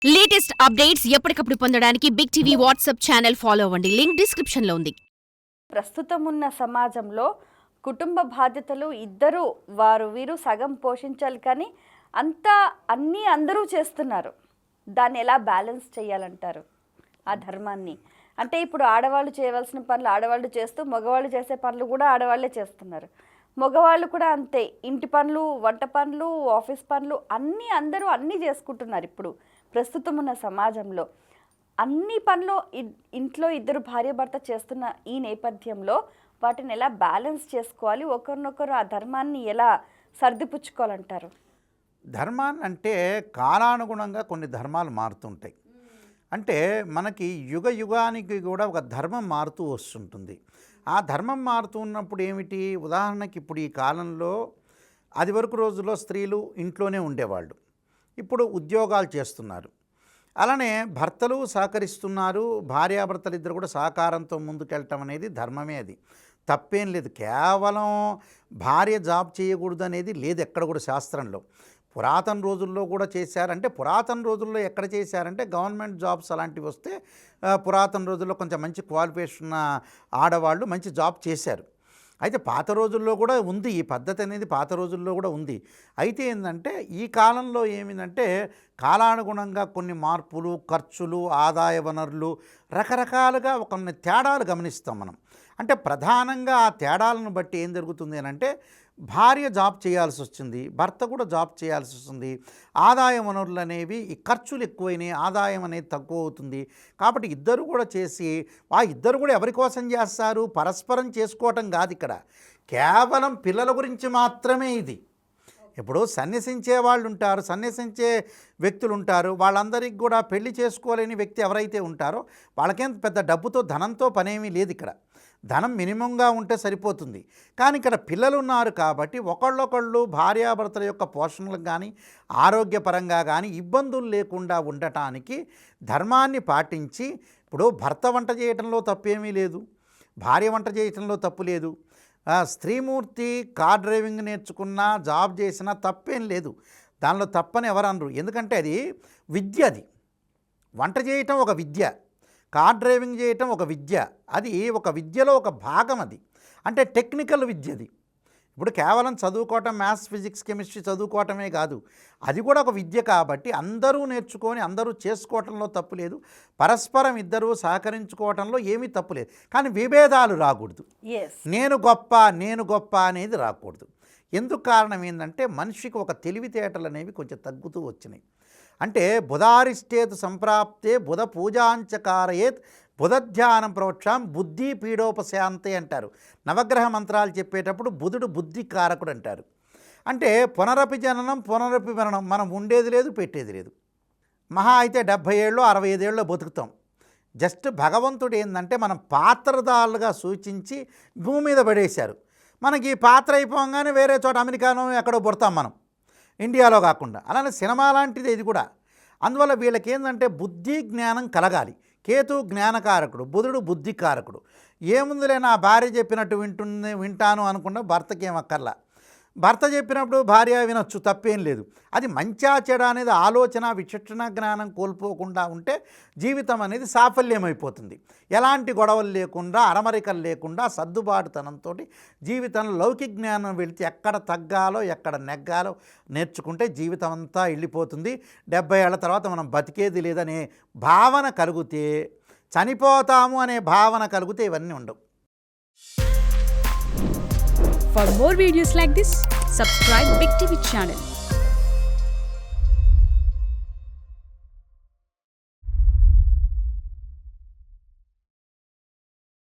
Latest updates ఎప్పటికప్పుడు పొందడానికి big TV WhatsApp channel follow అవ్వండి. లింక్ డిస్క్రిప్షన్ లో ఉంది. ప్రస్తుతం ఉన్న సమాజంలో కుటుంబ బాధ్యతలు ఇద్దరు వీరు సగం పోషించాలి, కానీ అన్నీ అందరూ చేస్తున్నారు. దాన్ని ఎలా బ్యాలెన్స్ చేయాలంటారు ఆ ధర్మాన్ని? అంటే ఇప్పుడు ఆడవాళ్ళు చేయవలసిన పనులు ఆడవాళ్ళు చేస్తూ మగవాళ్ళు చేసే పనులు కూడా ఆడవాళ్లే చేస్తున్నారు. మగవాళ్ళు కూడా అంతే, ఇంటి పనులు, వంట పనులు, ఆఫీస్ పనులు అందరూ అన్నీ చేసుకుంటున్నారు. ఇప్పుడు ప్రస్తుతం ఉన్న సమాజంలో అన్ని పనులు ఇంట్లో ఇద్దరు భార్య భర్త చేస్తున్న ఈ నేపథ్యంలో వాటిని ఎలా బ్యాలెన్స్ చేసుకోవాలి, ఒకరినొకరు ఆ ధర్మాన్ని ఎలా సర్దిపుచ్చుకోవాలంటారు? ధర్మాన్ని అంటే కాలానుగుణంగా కొన్ని ధర్మాలు మారుతుంటాయి. అంటే మనకి యుగ యుగానికి కూడా ఒక ధర్మం మారుతూ వస్తుంటుంది. ఆ ధర్మం మారుతూ ఉన్నప్పుడు ఏమిటి, ఉదాహరణకి ఇప్పుడు ఈ కాలంలో అది వరకు రోజుల్లో స్త్రీలు ఇంట్లోనే ఉండేవాళ్ళు, ఇప్పుడు ఉద్యోగాలు చేస్తున్నారు. అలానే భర్తలు సహకరిస్తున్నారు, భార్యాభర్తలు ఇద్దరు కూడా సహకారంతో ముందుకెళ్ళటం అనేది ధర్మమే. అది తప్పేం లేదు. కేవలం భార్య జాబ్ చేయకూడదు అనేది లేదు ఎక్కడ కూడా శాస్త్రంలో. పురాతన రోజుల్లో కూడా చేశారంటే, పురాతన రోజుల్లో ఎక్కడ చేశారంటే గవర్నమెంట్ జాబ్స్ అలాంటివి వస్తే పురాతన రోజుల్లో కొంచెం మంచి క్వాలిఫికేషన్ ఉన్న ఆడవాళ్ళు మంచి జాబ్ చేశారు. అయితే పాత రోజుల్లో కూడా ఉంది ఈ పద్ధతి అనేది, పాత రోజుల్లో కూడా ఉంది. అయితే ఏంటంటే ఈ కాలంలో ఏమిటంటే కాలానుగుణంగా కొన్ని మార్పులు, ఖర్చులు, ఆదాయ వనరులు, రకరకాలుగా కొన్ని తేడాలు గమనిస్తాం మనం. అంటే ప్రధానంగా ఆ తేడాలను బట్టి ఏం జరుగుతుంది అని అంటే, భార్య జాబ్ చేయాల్సి వచ్చింది, భర్త కూడా జాబ్ చేయాల్సి వస్తుంది. ఆదాయ వనరులు అనేవి, ఈ ఖర్చులు ఎక్కువైనాయి, ఆదాయం అనేది తక్కువ అవుతుంది. కాబట్టి ఇద్దరు కూడా చేసి, ఆ ఇద్దరు కూడా ఎవరి కోసం చేస్తారు, పరస్పరం చేసుకోవటం కాదు ఇక్కడ, కేవలం పిల్లల గురించి మాత్రమే ఇది. ఇప్పుడు సన్యసించే వాళ్ళు ఉంటారు, సన్యసించే వ్యక్తులు ఉంటారు, వాళ్ళందరికీ కూడా పెళ్లి చేసుకోలేని వ్యక్తి ఎవరైతే ఉంటారో వాళ్ళకేం పెద్ద డబ్బుతో, ధనంతో పనేమీ లేదు. ఇక్కడ ధనం మినిమంగా ఉంటే సరిపోతుంది. కానీ ఇక్కడ పిల్లలు ఉన్నారు కాబట్టి ఒకళ్ళొకళ్ళు భార్యాభర్తల యొక్క పోషణలకు కానీ ఆరోగ్యపరంగా కానీ ఇబ్బందులు లేకుండా ఉండటానికి ధర్మాన్ని పాటించి, ఇప్పుడు భర్త వంట చేయటంలో తప్పేమీ లేదు, భార్య వంట చేయటంలో తప్పు లేదు, స్త్రీమూర్తి కార్ డ్రైవింగ్ నేర్చుకున్నా జాబ్ చేసినా తప్పేం లేదు, దానిలో తప్పని ఎవరు అనరు. ఎందుకంటే అది విద్య, అది వంట చేయటం ఒక విద్య, కార్ డ్రైవింగ్ చేయటం ఒక విద్య, అది ఒక విద్యలో ఒక భాగం. అది అంటే టెక్నికల్ విద్య. అది ఇప్పుడు కేవలం చదువుకోవటం, మ్యాథ్స్, ఫిజిక్స్, కెమిస్ట్రీ చదువుకోవటమే కాదు, అది కూడా ఒక విద్య. కాబట్టి అందరూ నేర్చుకొని అందరూ చేసుకోవటంలో తప్పు లేదు, పరస్పరం ఇద్దరూ సహకరించుకోవటంలో ఏమీ తప్పు లేదు. కానీ విభేదాలు రాకూడదు, నేను గొప్ప అనేది రాకూడదు. ఎందుకు కారణం ఏంటంటే మనిషికి ఒక తెలివితేటలు అనేవి కొంచెం తగ్గుతూ వచ్చినాయి. అంటే బుధారిష్టేతు సంప్రాప్తే బుధ పూజాంచకారయేత్ బుధధ్యానం ప్రవక్షాం బుద్ధి పీడోపశాంతే అంటారు. నవగ్రహ మంత్రాలు చెప్పేటప్పుడు బుధుడు బుద్ధి కారకుడు అంటారు. అంటే పునరపి జననం పునరపి మరణం, మనం ఉండేది లేదు, పెట్టేది లేదు. మహా అయితే 70 ఏళ్ళు 65 ఏళ్ళు బతుకుతాం. జస్ట్ భగవంతుడు ఏంటంటే మనం పాత్రదారులుగా సూచించి భూమి మీద పడేశారు. మనకి ఈ పాత్ర అయిపోగానే వేరే చోట అమెరికానో ఎక్కడో పుడతాం మనం, ఇండియాలో కాకుండా. అలానే సినిమా లాంటిది ఇది కూడా. అందువల్ల వీళ్ళకి ఏంటంటే బుద్ధి జ్ఞానం కలగాలి. కేతు జ్ఞానకారకుడు, బుధుడు బుద్ధికారకుడు. ఏముందిలే నా భార్య చెప్పినట్టు వింటాను అనుకున్న భర్తకి ఏమక్కర్లా, భర్త చెప్పినప్పుడు భార్య వినొచ్చు, తప్పేం లేదు. అది మంచా చెడ అనేది ఆలోచన విచక్షణ జ్ఞానం కోల్పోకుండా ఉంటే జీవితం అనేది సాఫల్యమైపోతుంది. ఎలాంటి గొడవలు లేకుండా, అరమరికలు లేకుండా, సర్దుబాటుతనంతో జీవితంలో లౌకిక జ్ఞానం వెళితే ఎక్కడ తగ్గాలో ఎక్కడ నెగ్గాలో నేర్చుకుంటే జీవితం అంతా వెళ్ళిపోతుంది. 70 ఏళ్ల తర్వాత మనం బతికేది లేదనే భావన కలిగితే, చనిపోతాము అనే భావన కలిగితే ఇవన్నీ ఉండవు. For more videos like this, subscribe Big TV channel.